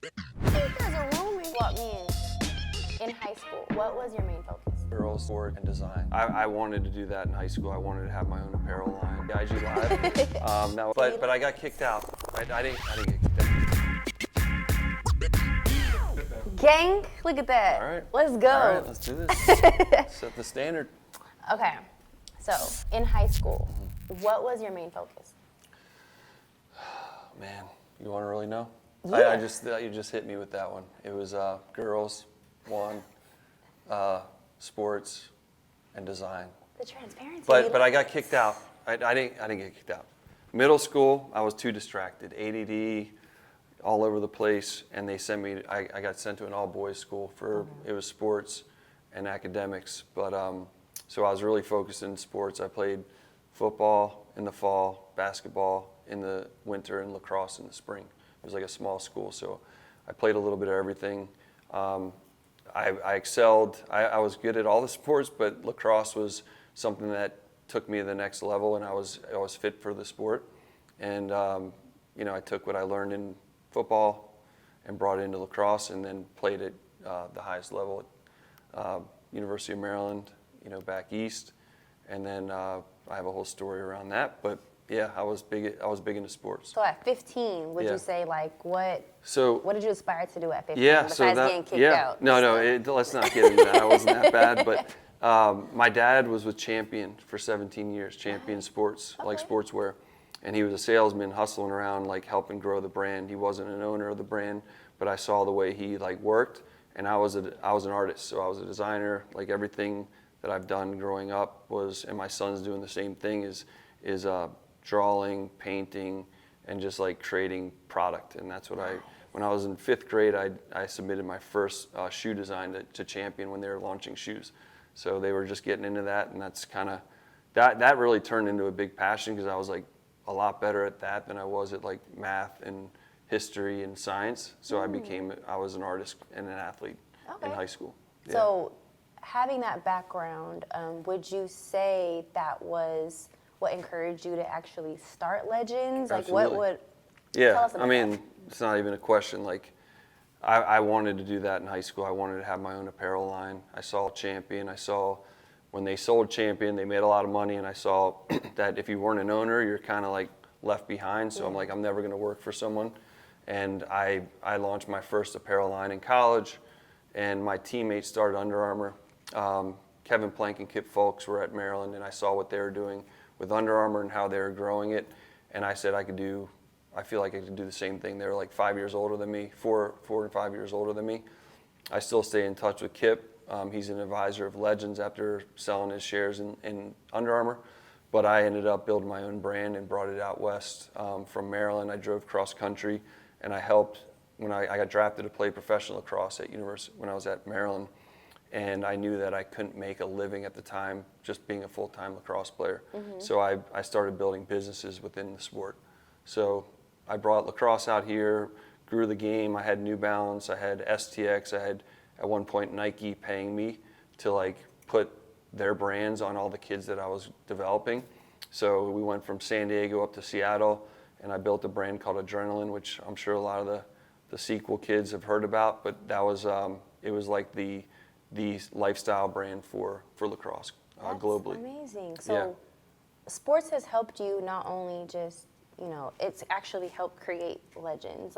There's a roomie. What means in high school? What was your main focus? Girls, sport, and design. I wanted to do that in high school. I wanted to have my own apparel line. The IG Live. No, but I got kicked out. I didn't get kicked out. Gang, look at that. All right. Let's go. All right, let's do this. Set the standard. Okay, so in high school, what was your main focus? Man, you want to really know? Yeah. You just hit me with that one. It was girls, one, sports, and design. The transparency. But I got kicked out. I didn't get kicked out. Middle school, I was too distracted. ADD, all over the place, and they sent me. I got sent to an all-boys school for it was sports and academics. But so I was really focused in sports. I played football in the fall, basketball in the winter, and lacrosse in the spring. It was like a small school, so I played a little bit of everything. I excelled. I was good at all the sports, but lacrosse was something that took me to the next level, and I was fit for the sport. And I took what I learned in football and brought it into lacrosse, and then played at the highest level at University of Maryland, back east. And then I have a whole story around that, but yeah, I was big into sports. So at 15, would you say what did you aspire to do at 15 besides getting kicked out? No, let's not get into that. I wasn't that bad, but my dad was with Champion for 17 years, Champion Sports, like sportswear. And he was a salesman hustling around, helping grow the brand. He wasn't an owner of the brand, but I saw the way he worked, and I was an artist, so I was a designer. Everything that I've done growing up was, and my son's doing the same thing, is drawing, painting, and just creating product. And that's what when I was in 5th grade, I submitted my first shoe design to Champion when they were launching shoes. So they were just getting into that, and that's that really turned into a big passion, because I was a lot better at that than I was at math and history and science. So I was an artist and an athlete in high school. Yeah. So having that background, would you say that was what encouraged you to actually start Legends? Absolutely. Tell us about that. It's not even a question. I wanted to do that in high school. I wanted to have my own apparel line. I saw Champion. I saw when they sold Champion, they made a lot of money, and I saw that if you weren't an owner, you're kind of left behind. So I'm never going to work for someone. And I launched my first apparel line in college, and my teammates started Under Armour. Kevin Plank and Kip Fulks were at Maryland, and I saw what they were doing with Under Armour and how they were growing it. And I said I feel like I could do the same thing. They were 5 years older than me, 4 and 5 years older than me. I still stay in touch with Kip. He's an advisor of Legends after selling his shares in Under Armour. But I ended up building my own brand and brought it out west from Maryland. I drove cross country, and I helped when I got drafted to play professional lacrosse at university when I was at Maryland. And I knew that I couldn't make a living at the time just being a full-time lacrosse player. So I started building businesses within the sport. So I brought lacrosse out here, grew the game. I had New Balance, I had STX, I had at one point Nike paying me to put their brands on all the kids that I was developing. So we went from San Diego up to Seattle, and I built a brand called Adrenaline, which I'm sure a lot of the SEQL kids have heard about. But that was it was the lifestyle brand for lacrosse globally. That's amazing. So sports has helped you not only just, it's actually helped create Legends.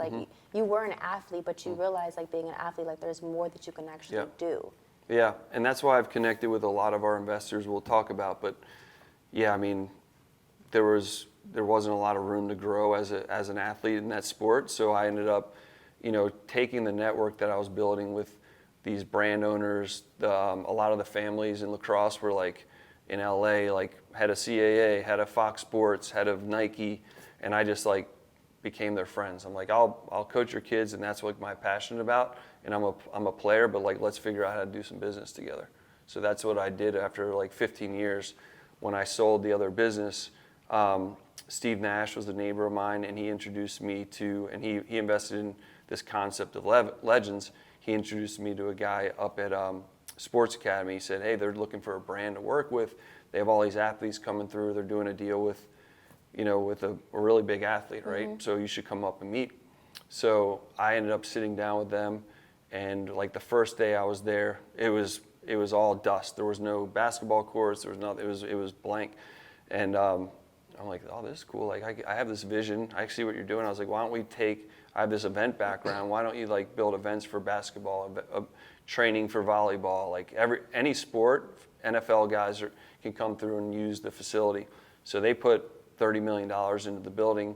You were an athlete, but you realize being an athlete, there's more that you can actually do. Yeah, and that's why I've connected with a lot of our investors we'll talk about. But yeah, there wasn't a lot of room to grow as an athlete in that sport. So I ended up, taking the network that I was building with these brand owners. A lot of the families in lacrosse were in LA, head of CAA, head of Fox Sports, head of Nike, and I just became their friends. I'm I'll coach your kids, and that's what I'm passionate about. And I'm a player, but let's figure out how to do some business together. So that's what I did after 15 years. When I sold the other business, Steve Nash was a neighbor of mine, and he introduced me to, and he invested in this concept of Legends. He introduced me to a guy up at Sports Academy. He said, hey, they're looking for a brand to work with. They have all these athletes coming through. They're doing a deal with a really big athlete, right? So you should come up and meet. So I ended up sitting down with them, and like the first day I was there, it was all dust. There was no basketball courts. There was nothing. It was blank, and I'm like, oh, this is cool. Like I have this vision. I see what you're doing. I was like, why don't we take? I have this event background. Why don't you like build events for basketball, training for volleyball, like any sport? NFL guys can come through and use the facility. So they put $30 million into the building.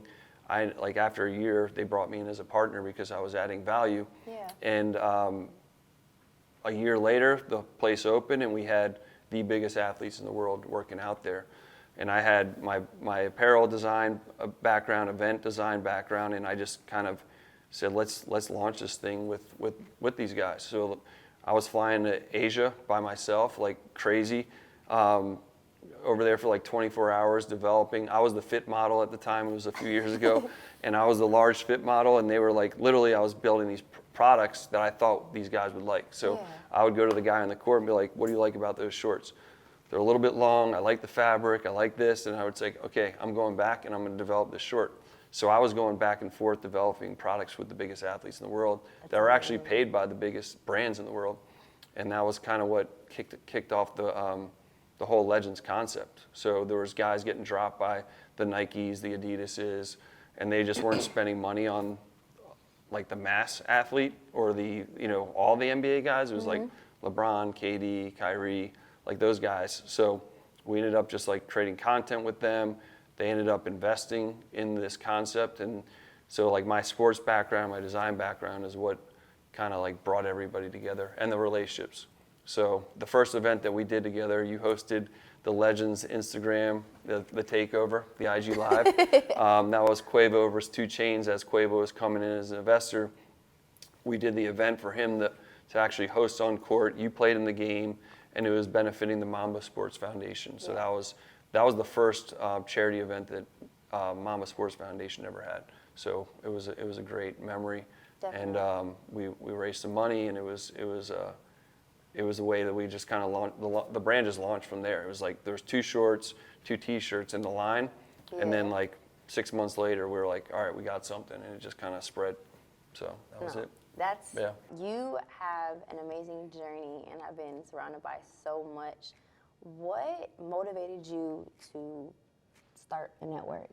Like after a year, they brought me in as a partner because I was adding value. Yeah. And a year later, the place opened, and we had the biggest athletes in the world working out there. And I had my apparel design background, event design background, and I just kind of said, let's launch this thing with these guys. So I was flying to Asia by myself, like crazy. Over there for like 24 hours developing. I was the fit model at the time. It was a few years ago. And I was the large fit model. And they were like, literally, I was building these products that I thought these guys would like. So I would go to the guy on the court and be like, what do you like about those shorts? They're a little bit long. I like the fabric. I like this. And I would say, okay, I'm going back and I'm going to develop this short. So I was going back and forth developing products with the biggest athletes in the world that were actually paid by the biggest brands in the world. And that was kind of what kicked off the whole Legends concept. So there was guys getting dropped by the Nikes, the Adidases, and they just weren't spending money on like the mass athlete or all the NBA guys. It was like LeBron, KD, Kyrie, like those guys. So we ended up just like creating content with them. They ended up investing in this concept. And so like my sports background, my design background is what kind of like brought everybody together, and the relationships. So the first event that we did together, you hosted the Legends Instagram, the takeover, the IG Live. That was Quavo versus 2 Chainz as Quavo was coming in as an investor. We did the event for him to actually host on court. You played in the game, and it was benefiting the Mamba Sports Foundation. So that was the first charity event that Mamba Sports Foundation ever had. So it was a great memory. Definitely. And we raised some money, and it was a way that we just kind of launched, the brand just launched from there. It was like there's 2 shorts, 2 t-shirts in the line, and then like 6 months later, we were like, all right, we got something, and it just kind of spread. So that was it. You have an amazing journey and have been surrounded by so much. What motivated you to start a network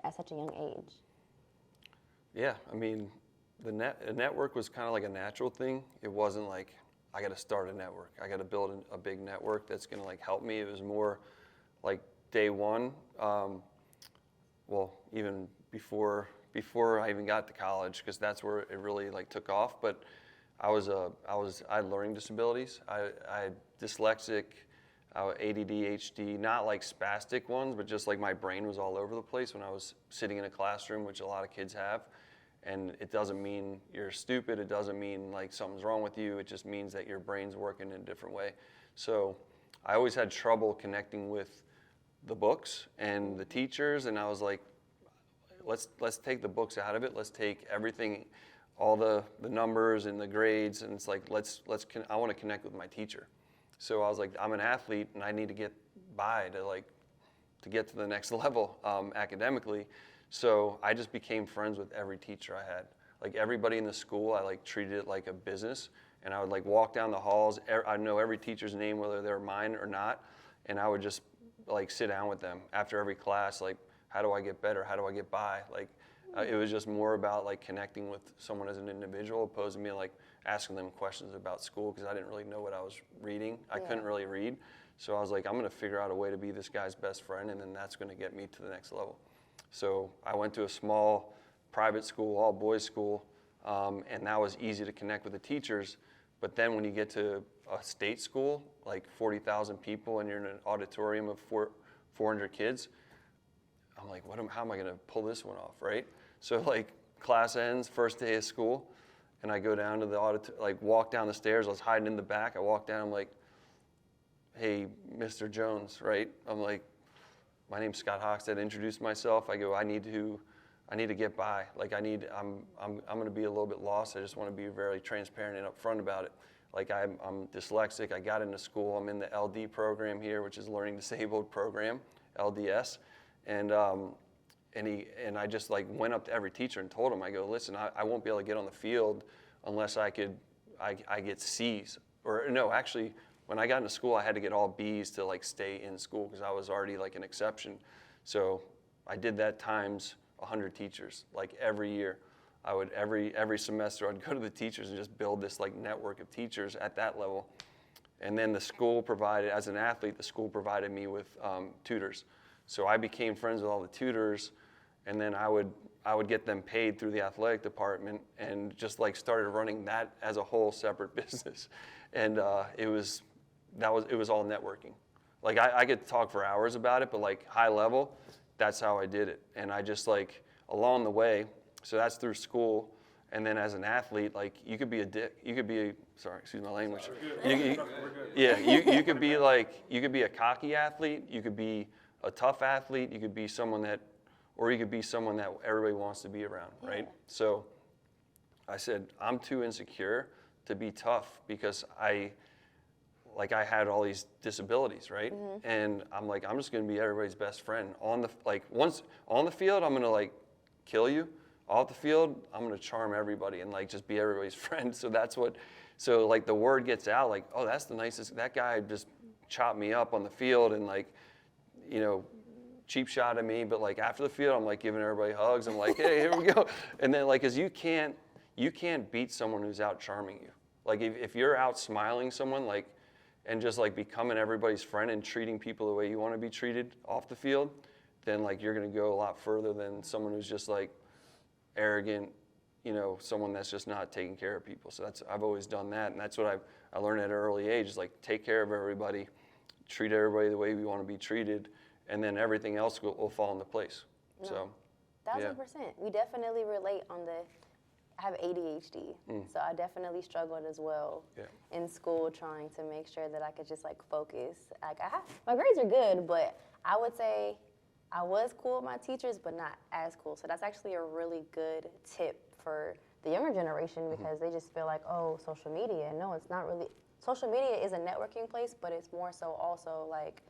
at such a young age? Yeah, I mean, the network was kind of like a natural thing. It wasn't like, I got to start a network. I got to build a big network that's going to like help me. It was more like day one. Well, even before I even got to college, because that's where it really like took off. But I had learning disabilities. I dyslexic, ADD, HD, not like spastic ones, but just like my brain was all over the place when I was sitting in a classroom, which a lot of kids have. And it doesn't mean you're stupid. It doesn't mean like something's wrong with you. It just means that your brain's working in a different way. So I always had trouble connecting with the books and the teachers. And I was like, let's take the books out of it. Let's take everything, all the numbers and the grades. And it's like, I want to connect with my teacher. So I was like, I'm an athlete and I need to get by to get to the next level academically. So I just became friends with every teacher I had. Like everybody in the school, I like treated it like a business. And I would like walk down the halls. I know every teacher's name, whether they're mine or not. And I would just like sit down with them after every class. Like, how do I get better? How do I get by? Like, it was just more about like connecting with someone as an individual, opposed to me like asking them questions about school, because I didn't really know what I was reading. I couldn't really read. So I was like, I'm going to figure out a way to be this guy's best friend, and then that's going to get me to the next level. So I went to a small private school, all boys school, and that was easy to connect with the teachers. But then when you get to a state school, like 40,000 people, and you're in an auditorium of 400 kids, I'm like, how am I going to pull this one off, right? So like class ends, first day of school, and I go down to the walk down the stairs. I was hiding in the back. I walk down, I'm like, hey, Mr. Jones, right? I'm like, my name's Scott Hochstadt. Introduced myself. I go, I need to get by. Like I'm going to be a little bit lost. I just want to be very transparent and upfront about it. Like I'm dyslexic. I got into school. I'm in the LD program here, which is Learning Disabled Program, LDS. And and I just like went up to every teacher and told him, I go, listen, I won't be able to get on the field unless I get C's. Or no, actually, when I got into school, I had to get all B's to like stay in school because I was already like an exception. So I did that times 100 teachers, like every year. I would every semester I'd go to the teachers and just build this like network of teachers at that level. And then the school provided, as an athlete, the school provided me with tutors. So I became friends with all the tutors, and then I would get them paid through the athletic department, and just like started running that as a whole separate business. And it was all networking. Like I could talk for hours about it, but like high level, that's how I did it. And I just like along the way, so that's through school. And then as an athlete, like you could be a dick, you could be sorry, excuse my language. You could be like, you could be a cocky athlete, you could be a tough athlete, you could be someone that everybody wants to be around, right? Yeah. So I said, I'm too insecure to be tough because I had all these disabilities, right? Mm-hmm. And I'm like, I'm just gonna be everybody's best friend. Once on the field, I'm gonna like kill you. Off the field, I'm gonna charm everybody and like just be everybody's friend. So so like the word gets out, like, oh, that's the nicest, that guy just chopped me up on the field and like, you know, cheap shot at me, but like after the field, I'm like giving everybody hugs. I'm like, hey, here we go. And then like, cause you can't beat someone who's out charming you. Like if you're out smiling someone, like, and just like becoming everybody's friend and treating people the way you want to be treated off the field, then like you're gonna go a lot further than someone who's just like arrogant, you know, someone that's just not taking care of people. So I've always done that, and that's what I learned at an early age, is like take care of everybody, treat everybody the way we want to be treated, and then everything else will fall into place. No, so 1000%. We definitely relate on the, I have ADHD, so I definitely struggled as well in school trying to make sure that I could just like focus. Like my grades are good, but I would say I was cool with my teachers, but not as cool. So that's actually a really good tip for the younger generation because they just feel like, oh, social media. No, it's not really. Social media is a networking place, but it's more so also like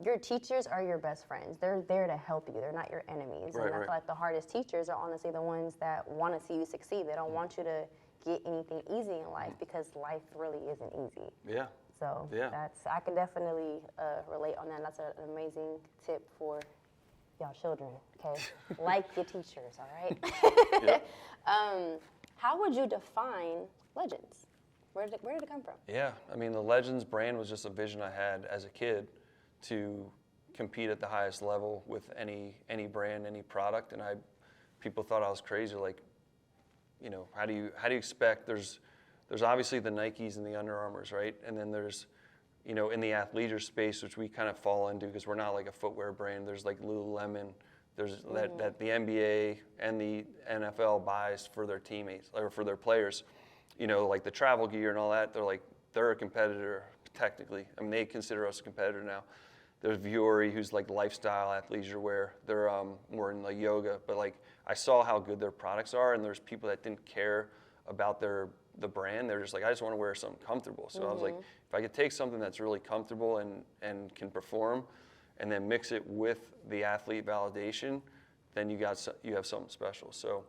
your teachers are your best friends. They're there to help you. They're not your enemies. Right, and I feel like the hardest teachers are honestly the ones that want to see you succeed. They don't want you to get anything easy in life because life really isn't easy. Yeah. So I can definitely relate on that. That's an amazing tip for y'all children, okay? Like your teachers, all right? How would you define Legends? Where did it come from? Yeah, I mean, the Legends brand was just a vision I had as a kid to compete at the highest level with any brand, any product, and people thought I was crazy. Like, you know, how do you expect? There's obviously the Nikes and the Under Armours, right? And then there's, you know, in the athleisure space, which we kind of fall into because we're not like a footwear brand. There's like Lululemon. There's that the NBA and the NFL buys for their teammates or for their players. You know, like the travel gear and all that. They're a competitor technically. I mean, they consider us a competitor now. There's Vuori, who's like lifestyle athleisure wear. They're more in like yoga, but like I saw how good their products are, and there's people that didn't care about the brand. They're just like, I just want to wear something comfortable. So I was like, if I could take something that's really comfortable and can perform, and then mix it with the athlete validation, then you have something special. So,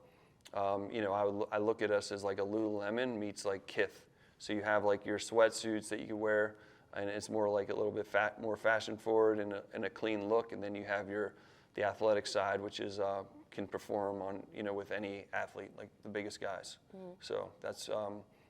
you know, I look at us as like a Lululemon meets like Kith. So you have like your sweatsuits that you can wear, and it's more like a little bit more fashion forward and a clean look, and then you have the athletic side, which is can perform on, you know, with any athlete, like the biggest guys. So that's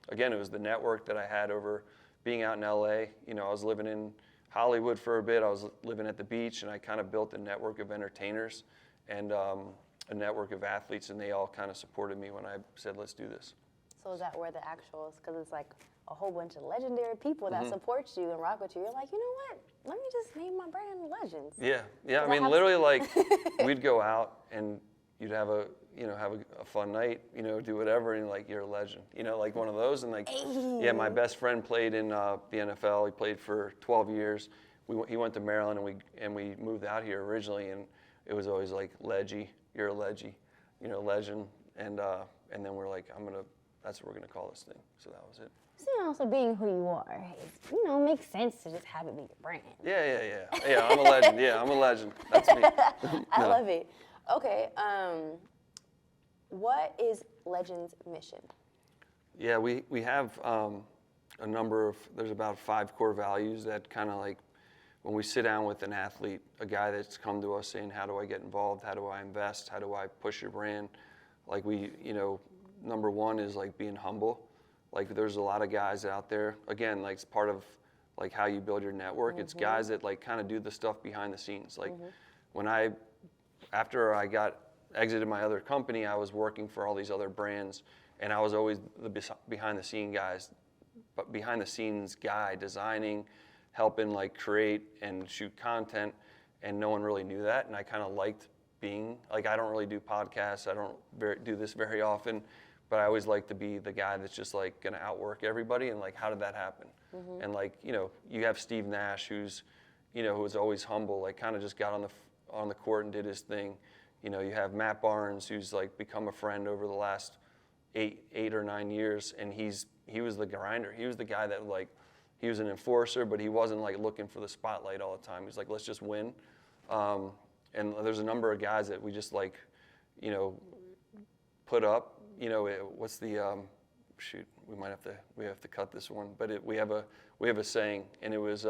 again, it was the network that I had over being out in LA. You know, I was living in Hollywood for a bit. I was living at the beach, and I kind of built a network of entertainers and a network of athletes, and they all kind of supported me when I said, let's do this. So is that where the actuals, because it's like a whole bunch of legendary people that support you and rock with you. You're like, you know what? Let me just name my brand Legends. Yeah. I mean, literally, like we'd go out and you'd have a fun night, you know, do whatever, and like you're a legend, you know, like one of those. And like, yeah, my best friend played in the NFL. He played for 12 years. He went to Maryland, and we moved out here originally, and it was always like Leggy, you're a Leggy, you know, legend. And then we're like, I'm gonna that's what we're gonna call this thing. So that was it. So also being who you are, makes sense to just have it be your brand. Yeah. I'm a legend. Yeah, I'm a legend. That's me. I love it. Okay, what is Legend's mission? Yeah, we have a number of, there's about 5 core values that kind of like, when we sit down with an athlete, a guy that's come to us saying, how do I get involved? How do I invest? How do I push your brand? Like number 1 is like being humble. Like there's a lot of guys out there, again, like it's part of like how you build your network. It's guys that like kind of do the stuff behind the scenes. Like after I exited my other company, I was working for all these other brands, and I was always the behind the scenes guy, designing, helping like create and shoot content, and no one really knew that, and I kind of liked being, like I don't really do podcasts, I don't do this very often, but I always like to be the guy that's just like gonna outwork everybody, and like how did that happen? And like, you have Steve Nash, who's always humble, like kind of just got on the court and did his thing. You have Matt Barnes, who's like become a friend over the last 8 or 9 years, and he was the grinder. He was the guy that like, he was an enforcer, but he wasn't like looking for the spotlight all the time. He's like, let's just win. And there's a number of guys that we just like, put up. What's the shoot? We have to cut this one, but we have a saying, and it was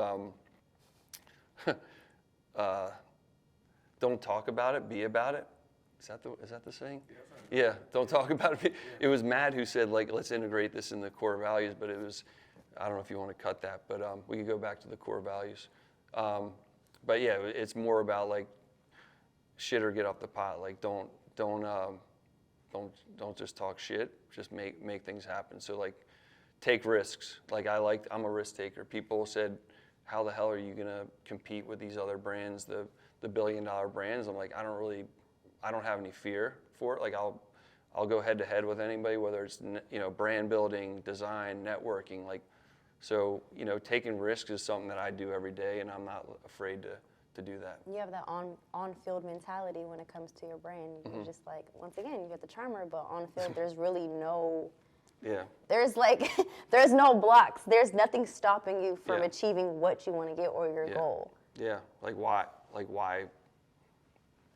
don't talk about it, be about it. Is that the saying? Yeah, don't talk about it. It was Matt who said like, let's integrate this in the core values, but it was, I don't know if you want to cut that, but we could go back to the core values. But yeah, it's more about like shit or get off the pot. Like don't just talk shit. Just make things happen. So like, take risks. Like I'm a risk taker. People said, how the hell are you gonna compete with these other brands, the billion-dollar brands? I'm like, I don't have any fear for it. Like I'll go head to head with anybody, whether it's brand building, design, networking. Like, so taking risks is something that I do every day, and I'm not afraid to do that. You have that on-field mentality when it comes to your brand. You're just like, once again, you get the charmer, but on field, there's really no. Yeah. There's no blocks. There's nothing stopping you from achieving what you want to get or your goal. Yeah. Like why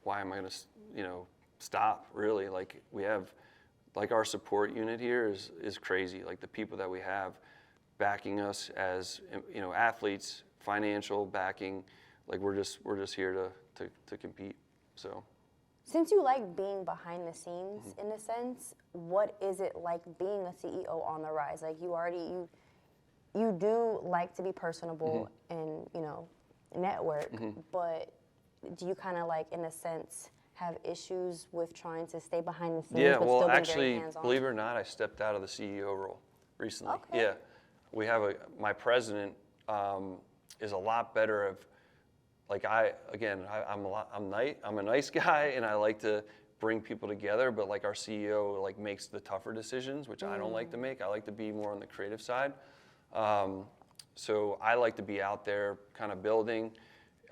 am I gonna stop? Really? Like we have, like our support unit here is crazy. Like the people that we have backing us as athletes, financial backing. Like we're just here to compete. So. Since you like being behind the scenes in a sense, what is it like being a CEO on the rise? Like you do like to be personable and network, but do you kind of like in a sense have issues with trying to stay behind the scenes? Yeah, but well, still actually, very hands-on? believe it or not, I stepped out of the CEO role recently. Okay. Yeah, we have my president is a lot better of. Like I'm a nice guy, and I like to bring people together. But like our CEO like makes the tougher decisions, which I don't like to make. I like to be more on the creative side. So I like to be out there, kind of building.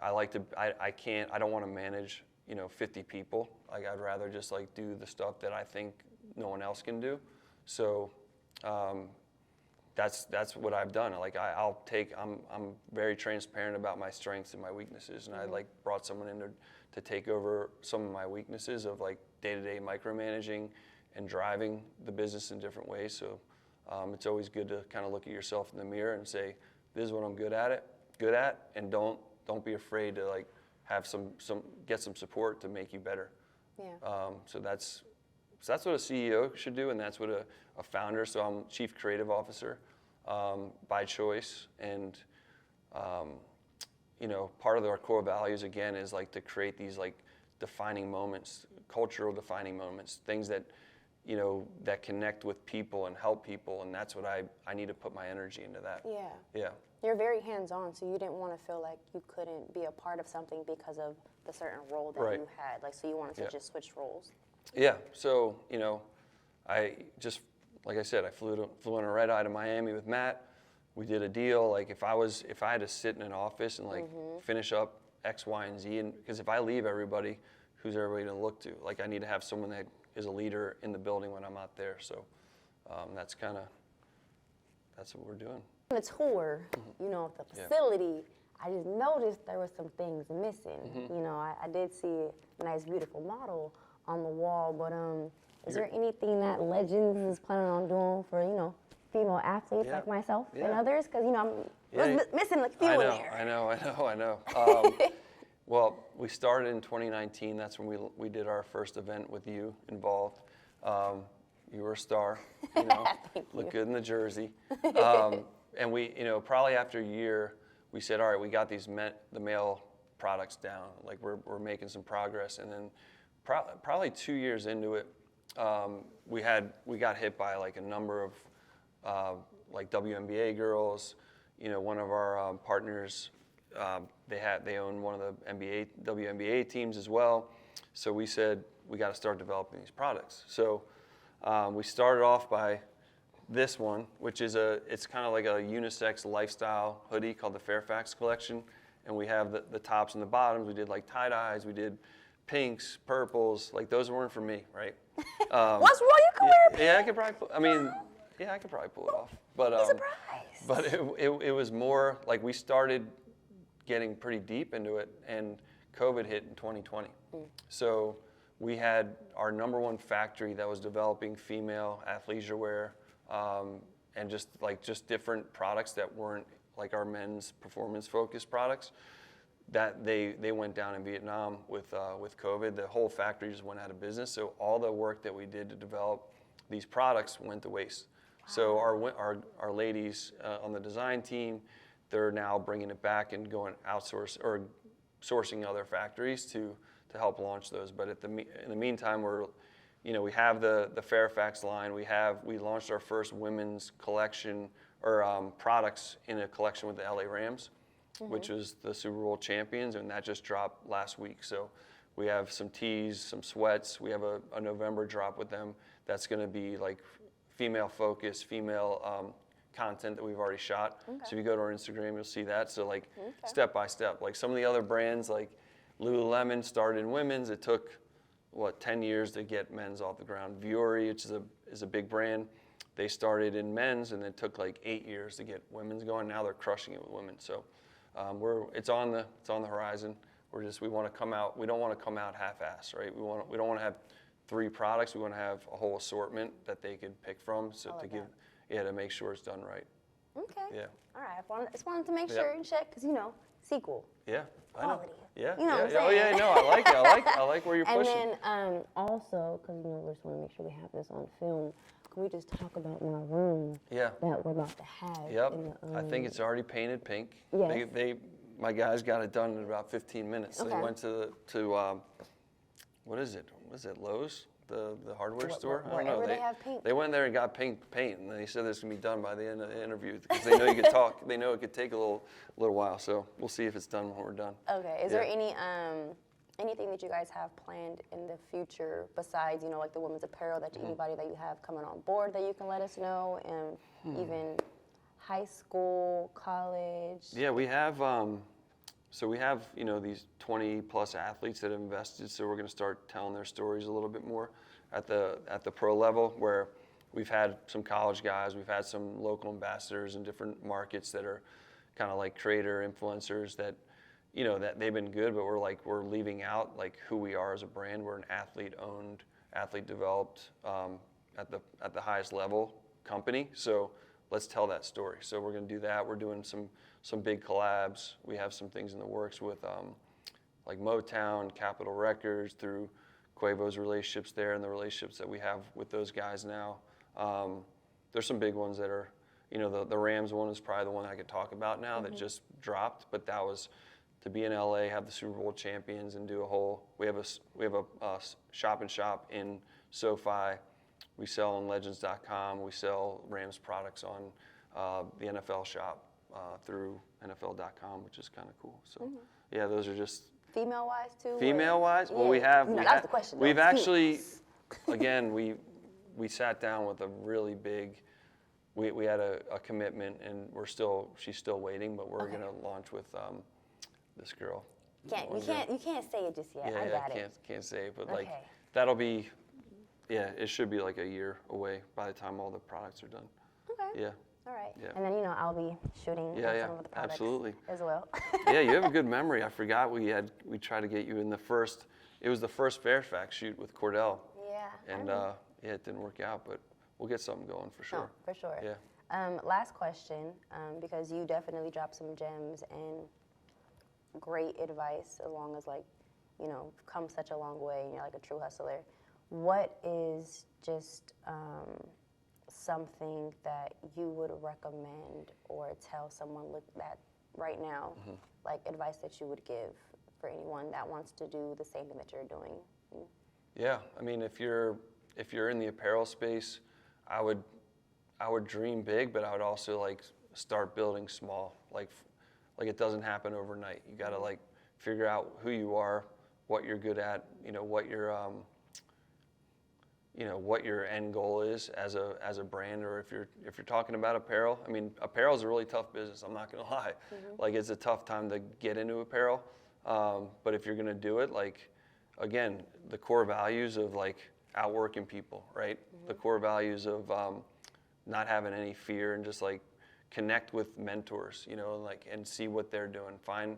I don't want to manage 50 people. Like I'd rather just like do the stuff that I think no one else can do. So. That's what I've done. Like I'm very transparent about my strengths and my weaknesses, and I like brought someone in to take over some of my weaknesses of like day-to-day micromanaging and driving the business in different ways. So it's always good to kind of look at yourself in the mirror and say, this is what I'm good at, and don't be afraid to like have get some support to make you better. Yeah. So that's what a CEO should do, and that's what a founder. So I'm Chief Creative Officer by choice, and part of our core values again is like to create these like defining moments, cultural defining moments, things that that connect with people and help people, and that's what I need to put my energy into that. Yeah. Yeah. You're very hands-on, so you didn't want to feel like you couldn't be a part of something because of the certain role that you had. Like, so you wanted to just switch roles. Yeah, so I just, like I said, I flew on a red eye to Miami with Matt. We did a deal. Like if I had to sit in an office and like finish up X, Y, and Z, and because if I leave everybody, who's everybody gonna look to? Like I need to have someone that is a leader in the building when I'm out there. So that's what we're doing. On the tour, you know, of the facility, I just noticed there were some things missing. You know, I did see a nice, beautiful model on the wall, but is there anything that Legends is planning on doing for, you know, female athletes like myself and others? Because, you know, I was missing a few in there. I know. Well, we started in 2019. That's when we did our first event with you involved. You were a star, you know, looked good in the jersey. And we, you know, probably after a year, we said, all right, we got the male products down. Like we're making some progress. And then probably 2 years into it, we got hit by like a number of like WNBA girls. You know, one of our partners, they own one of the WNBA teams as well. So we said we got to start developing these products. So we started off by this one, which is it's kind of like a unisex lifestyle hoodie called the Fairfax collection. And we have the tops and the bottoms. We did like tie-dyes, we did pinks, purples. Like those weren't for me, right? What's wrong? You can wear pink. Yeah, I could probably I could probably pull it off. But surprised. But it was more like we started getting pretty deep into it, and COVID hit in 2020. So we had our #1 factory that was developing female athleisure wear, and just different products that weren't like our men's performance-focused products. That they went down in Vietnam with COVID. The whole factory just went out of business. So all the work that we did to develop these products went to waste. Wow. So our ladies on the design team, they're now bringing it back and going outsource or sourcing other factories to help launch those. But in the meantime, we have the Fairfax line. We launched our first women's collection or products in a collection with the LA Rams, which was the Super Bowl champions, and that just dropped last week. So we have some tees, some sweats. We have a November drop with them that's going to be like female focused, female content that we've already shot. Okay. So if you go to our Instagram, you'll see that. So like step by step, like some of the other brands like Lululemon started in women's. It took 10 years to get men's off the ground. Vuori, which is a big brand, they started in men's, and it took like 8 years to get women's going. Now they're crushing it with women. So it's on the horizon. We want to come out. We don't want to come out half-assed, right? We don't want to have 3 products. We want to have a whole assortment that they could pick from. So to make sure it's done right. Okay. Yeah. All right. I just wanted to make sure and check because SEQL. Yeah. Quality. Yeah. You know what I'm saying? Oh yeah. No, I like it. I like where you're pushing. And then also, because we just want to make sure we have this on film. Can we just talk about my room that we're about to have? Yep. I think it's already painted pink. Yes. My guys got it done in about 15 minutes. So they went to what is it? Was it Lowe's? The hardware store? I don't know. They have paint. They went there and got paint, and they said this can be done by the end of the interview because they know you could talk. They know it could take a little while. So we'll see if it's done when we're done. Okay. Is there anything that you guys have planned in the future besides like the women's apparel that anybody that you have coming on board that you can let us know, and even high school, college? Yeah, we have. So we have, these 20 plus athletes that have invested. So we're going to start telling their stories a little bit more at the pro level, where we've had some college guys, we've had some local ambassadors in different markets that are kind of like creator influencers that, that they've been good, but we're leaving out like who we are as a brand. We're an athlete owned, athlete developed at the highest level company. So let's tell that story. So we're going to do that. We're doing some big collabs. We have some things in the works with like Motown, Capitol Records, through Quavo's relationships there and the relationships that we have with those guys now. There's some big ones that are, the Rams one is probably the one I could talk about now that just dropped, but that was to be in LA, have the Super Bowl champions, and do a whole. We have a shop and shop in SoFi. We sell on Legends.com. We sell Rams products on the NFL shop through NFL.com, which is kind of cool. So, yeah, those are just female-wise too. Female-wise, well, we have. That's the question. We've actually, again, we sat down with a really big. We had a commitment, and she's still waiting, but we're gonna launch with this girl. You can't say it just yet. I got it. Can't say it, but like that'll be. Yeah, it should be like a year away by the time all the products are done. Okay. Yeah. All right. Yeah. And then, I'll be shooting some of the products absolutely. as well. Yeah, you have a good memory. I forgot we tried to get you in it was the first Fairfax shoot with Cordell. Yeah. And it didn't work out, but we'll get something going for sure. No, for sure. Yeah. Last question, because you definitely dropped some gems and great advice, as long as come such a long way and you're like a true hustler. What is just something that you would recommend or tell someone that right now, like advice that you would give for anyone that wants to do the same thing that you're doing? Yeah, I mean, if you're in the apparel space, I would dream big, but I would also like start building small. Like it doesn't happen overnight. You got to like figure out who you are, what you're good at, what your end goal is as a brand, or if you're talking about apparel. I mean, apparel is a really tough business. I'm not gonna lie. Like, it's a tough time to get into apparel. But if you're gonna do it, like, again, the core values of like outworking people, right? The core values of not having any fear and just like connect with mentors, and see what they're doing. Find,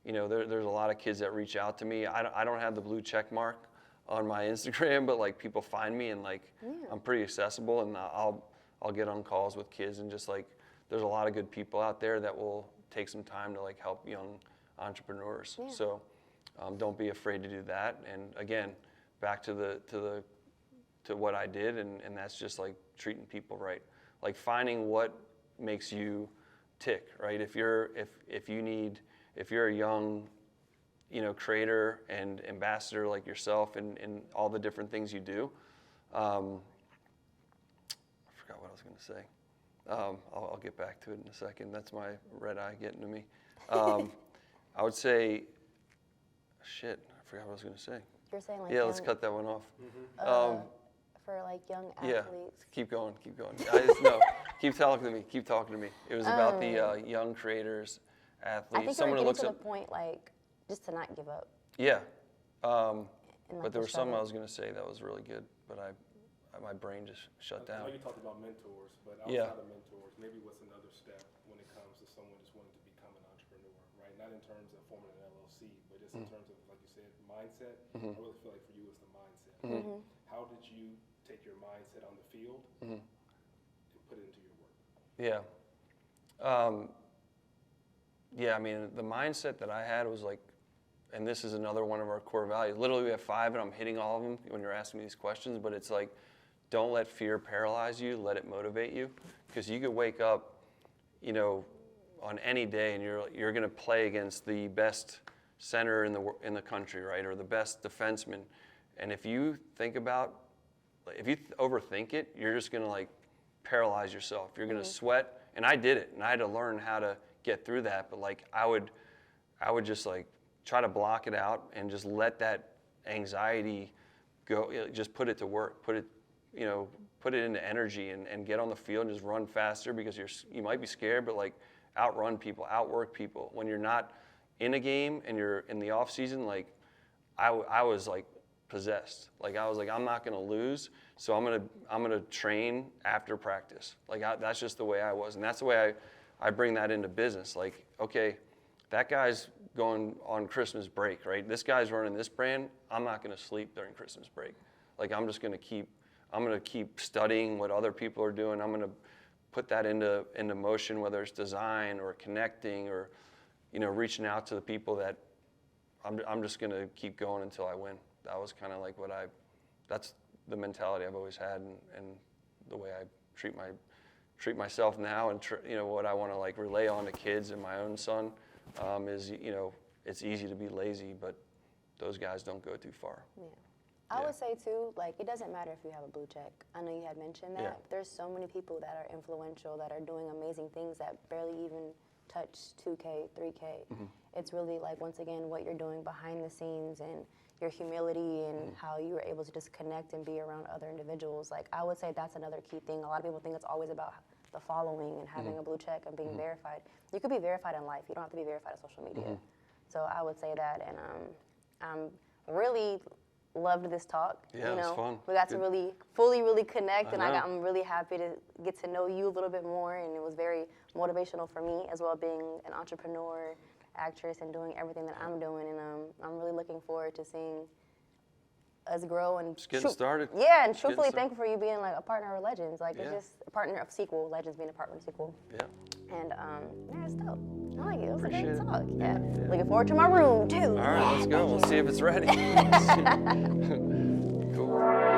there's a lot of kids that reach out to me. I don't have the blue check mark on my Instagram, but like people find me and like I'm pretty accessible, and I'll get on calls with kids, and just like there's a lot of good people out there that will take some time to like help young entrepreneurs. So don't be afraid to do that. And again, back to what I did, and that's just like treating people right, like finding what makes you tick, right? If you're a young creator and ambassador like yourself, and all the different things you do. I forgot what I was going to say. I'll get back to it in a second. That's my red eye getting to me. I would say, I forgot what I was going to say. You're saying like let's cut that one off. For like young athletes. Keep going. No, keep talking to me. It was about the young creators, athletes. I think someone you're who looks getting to at the point like just to not give up. Yeah. And, like, But there was something struggle. I was going to say that was really good, but my brain just shut I know down. you talked about mentors, but Yeah. outside of mentors, maybe what's another step when it comes to someone just wanting to become an entrepreneur, right? Not in terms of forming an LLC, but just in terms of, like you said, mindset. I really feel like for you it's the mindset. How did you take your mindset on the field and put it into your work? Yeah. I mean, the mindset that I had was like, and this is another one of our core values. Literally, we have 5, and I'm hitting all of them when you're asking me these questions, but it's like, don't let fear paralyze you, let it motivate you. Because you could wake up, on any day, and you're going to play against the best center in the country, right, or the best defenseman. And if you overthink it, you're just going to like paralyze yourself. You're going to sweat, and I did it, and I had to learn how to get through that. But like I would just like try to block it out and just let that anxiety go. Just put it to work. Put it into energy, and get on the field and just run faster, because you might be scared, but like outrun people, outwork people. When you're not in a game and you're in the off season, like I was like possessed. Like I was like, I'm not gonna lose, so I'm gonna train after practice. Like that's just the way I was, and that's the way I bring that into business. Like, okay, that guy's going on Christmas break, right? This guy's running this brand. I'm not gonna sleep during Christmas break. Like I'm gonna keep studying what other people are doing. I'm gonna put that into motion, whether it's design or connecting or reaching out to the people that I'm just gonna keep going until I win. That was kind of like that's the mentality I've always had, and the way I treat myself now, and what I want to like relay on to kids and my own son is it's easy to be lazy, but those guys don't go too far. Yeah. I would say too, like it doesn't matter if you have a blue check. I know you had mentioned that. Yeah. There's so many people that are influential, that are doing amazing things that barely even touch 2K, 3K. It's really like, once again, what you're doing behind the scenes, and your humility, and how you were able to just connect and be around other individuals. Like I would say that's another key thing. A lot of people think it's always about the following and having a blue check and being verified. You could be verified in life. You don't have to be verified on social media. So I would say that, and I'm really loved this talk. Yeah, it was fun. We got to really connect, and know. I'm really happy to get to know you a little bit more, and it was very motivational for me as well, being an entrepreneur, actress, and doing everything that I'm doing, and I'm really looking forward to seeing us grow and Just getting started. Yeah, and Just getting truthfully, started. thankful for you being like a partner of Legends, like Yeah. it's just a partner of SEQL, Legends being a partner of SEQL. Yeah. And yeah, it's dope. I like it. It was Appreciate a it. great talk. Yeah. Yeah. Looking forward to my room too. All right, let's go. We'll see if it's ready. Cool.